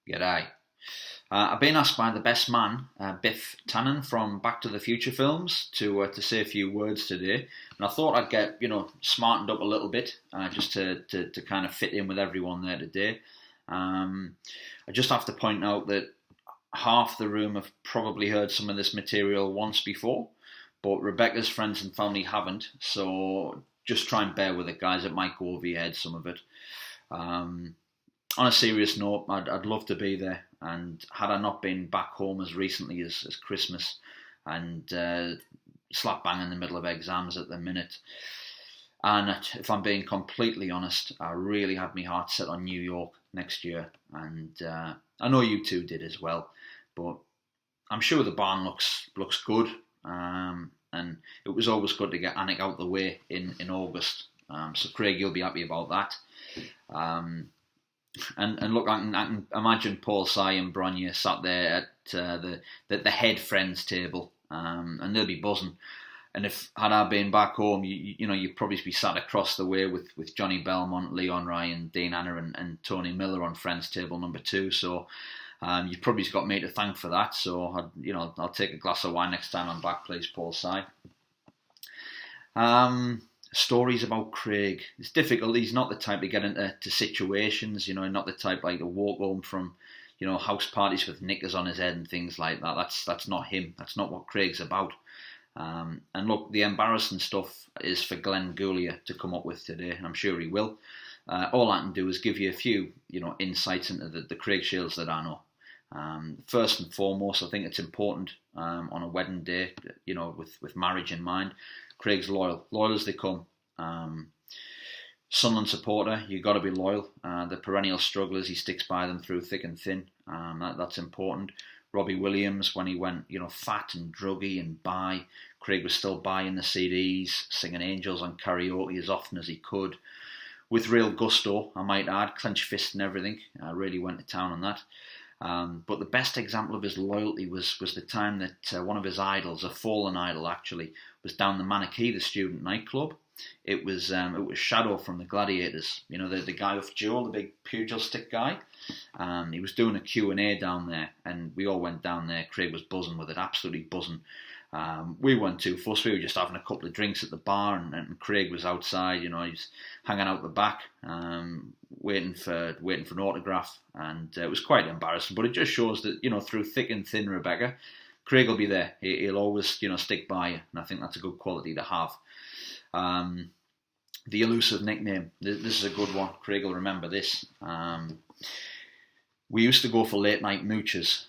G'day. I've been asked by the best man, Biff Tannen from Back to the Future films, to say a few words today, and I thought I'd get smartened up a little bit, just to kind of fit in with everyone there today. I just have to point out that half the room have probably heard some of this material once before, but Rebecca's friends and family haven't, so just try and bear with it, guys. It might go over your head, some of it. On a serious note, I'd love to be there, and had I not been back home as recently as Christmas and slap bang in the middle of exams at the minute, and if I'm being completely honest, I really had my heart set on New York next year, and I know you two did as well, but I'm sure the barn looks good, and it was always good to get Anik out the way in August, so Craig, you'll be happy about that. And look, I can imagine Paul, Si and Bronya sat there at the head friends table, and they'll be buzzing. And had I been back home, you'd probably be sat across the way with Johnny Belmont, Leon Ryan, Dean Anna, and Tony Miller on friends table number 2. So you've probably got me to thank for that. So I'll take a glass of wine next time I'm back, please, Paul, Si. Stories about Craig. It's difficult. He's not the type to get into situations, not the type like to walk home from, house parties with knickers on his head and things like that. That's not him. That's not what Craig's about. And look, the embarrassing stuff is for Glenn Goulier to come up with today, and I'm sure he will. All I can do is give you a few, insights into the Craig Shields that I know. First and foremost, I think it's important on a wedding day, with marriage in mind. Craig's loyal as they come. Sunderland supporter, you've got to be loyal. The perennial strugglers, he sticks by them through thick and thin. That's important. Robbie Williams, when he went, fat and druggy and bi, Craig was still buying the CDs, singing Angels on karaoke as often as he could, with real gusto, I might add, clenched fist and everything. Really went to town on that. But the best example of his loyalty was the time that one of his idols, a fallen idol actually, was down the Maniquee, the student nightclub. It was Shadow from the Gladiators, the guy with Joel, the big pugil stick guy. He was doing a Q&A down there, and we all went down there. Craig was buzzing with it, absolutely buzzing. We weren't too fussed. We were just having a couple of drinks at the bar, and Craig was outside. He was hanging out the back, waiting for an autograph, and it was quite embarrassing. But it just shows that through thick and thin, Rebecca, Craig will be there. He'll always stick by you, and I think that's a good quality to have. The elusive nickname. This is a good one. Craig will remember this. We used to go for late night mooches,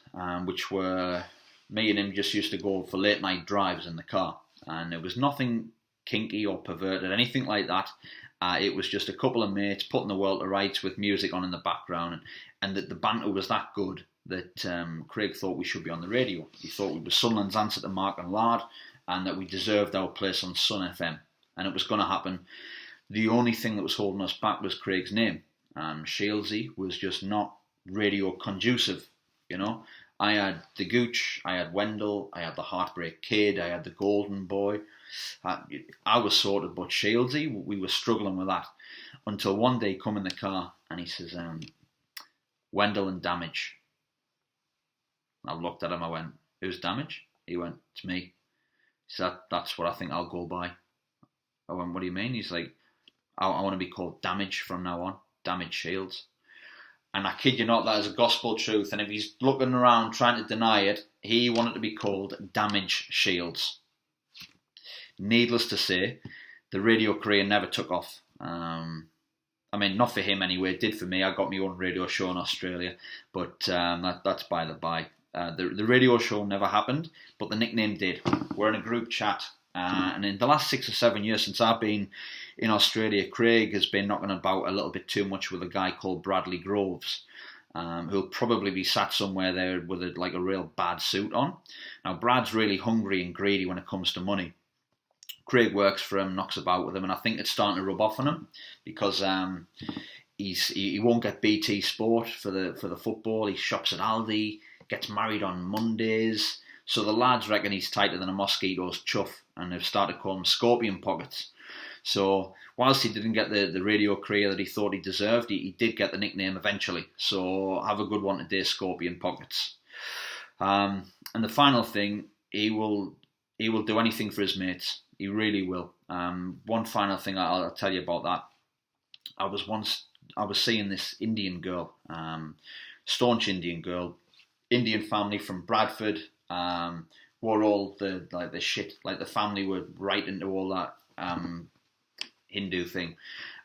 which were, me and him just used to go for late night drives in the car, and it was nothing kinky or perverted, anything like that. It was just a couple of mates putting the world to rights with music on in the background, and that the banter was that good that Craig thought we should be on the radio. He thought we were Sunderland's answer to Mark and Lard, and that we deserved our place on Sun FM, and it was going to happen. The only thing that was holding us back was Craig's name. Shieldsy was just not radio conducive, I had the Gooch, I had Wendell, I had the Heartbreak Kid, I had the Golden Boy. I was sorted, but Shieldsy, we were struggling with that. Until one day, come in the car, and he says, Wendell and Damage. I looked at him, I went, who's Damage? He went, it's me. He said, that's what I think I'll go by. I went, what do you mean? He's like, I want to be called Damage from now on, Damage Shields. And I kid you not, that is a gospel truth. And if he's looking around trying to deny it, he wanted to be called Damage Shields. Needless to say, the radio career never took off. Not for him anyway. It did for me. I got my own radio show in Australia, but that's by the by. The radio show never happened, but the nickname did. We're in a group chat, and in the last 6 or 7 years since I've been in Australia, Craig has been knocking about a little bit too much with a guy called Bradley Groves, who'll probably be sat somewhere there with a real bad suit on. Now, Brad's really hungry and greedy when it comes to money. Craig works for him, knocks about with him, and I think it's starting to rub off on him because he won't get BT Sport for the football. He shops at Aldi, gets married on Mondays. So the lads reckon he's tighter than a mosquito's chuff, and they've started calling him Scorpion Pockets. So whilst he didn't get the radio career that he thought he deserved, he did get the nickname eventually. So have a good one today, Scorpion Pockets. And the final thing, he will do anything for his mates. He really will. One final thing I'll tell you about that. I was seeing this Indian girl, staunch Indian girl, Indian family from Bradford. Were all the shit. Like the family were right into all that Hindu thing.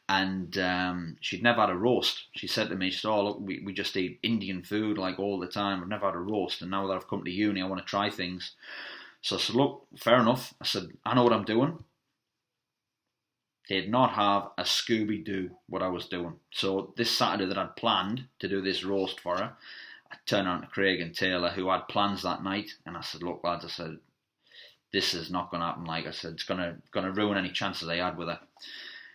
And she'd never had a roast. She said to me, she said, "Oh, look, we just eat Indian food like all the time. I've never had a roast, and now that I've come to uni, I want to try things." So I said, "Look, fair enough." I said, "I know what I'm doing." They did not have a Scooby-Doo what I was doing. So this Saturday that I'd planned to do this roast for her, I turned around to Craig and Taylor, who had plans that night, and I said, "Look, lads," I said, "this is not going to happen." Like I said, it's going to ruin any chances I had with her.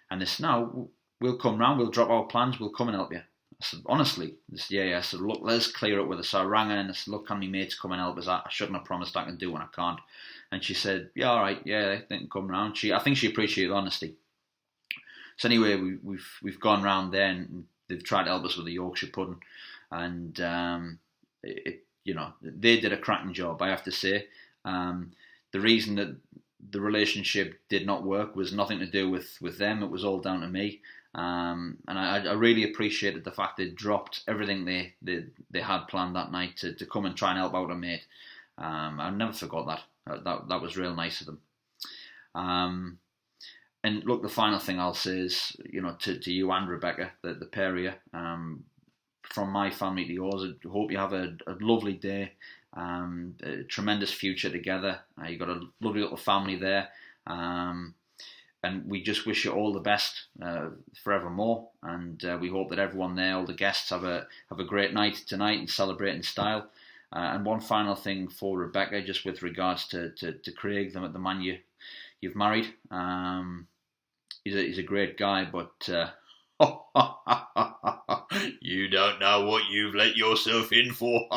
And they said, "No, we'll come round, we'll drop our plans, we'll come and help you." I said, "Honestly?" They said, yeah. I said, "Look, let's clear it with her." So I rang her and I said, "Look, can my mates come and help us? I shouldn't have promised I can do when I can't." And she said, "Yeah, all right, yeah, they can come round." I think she appreciated honesty. So anyway, we've gone round there and they've tried to help us with the Yorkshire pudding, and they did a cracking job, I have to say. The reason that the relationship did not work was nothing to do with them. It was all down to me. And I really appreciated the fact they dropped everything they had planned that night to come and try and help out a mate. I never forgot that. That was real nice of them. And look, the final thing I'll say is, to you and Rebecca, the pair of you, from my family to yours, I hope you have a lovely day, a tremendous future together. You've got a lovely little family there, and we just wish you all the best forevermore. And we hope that everyone there, all the guests, have a great night tonight and celebrate in style. And one final thing for Rebecca, just with regards to Craig, the man you've married. He's a great guy, but you don't know what you've let yourself in for.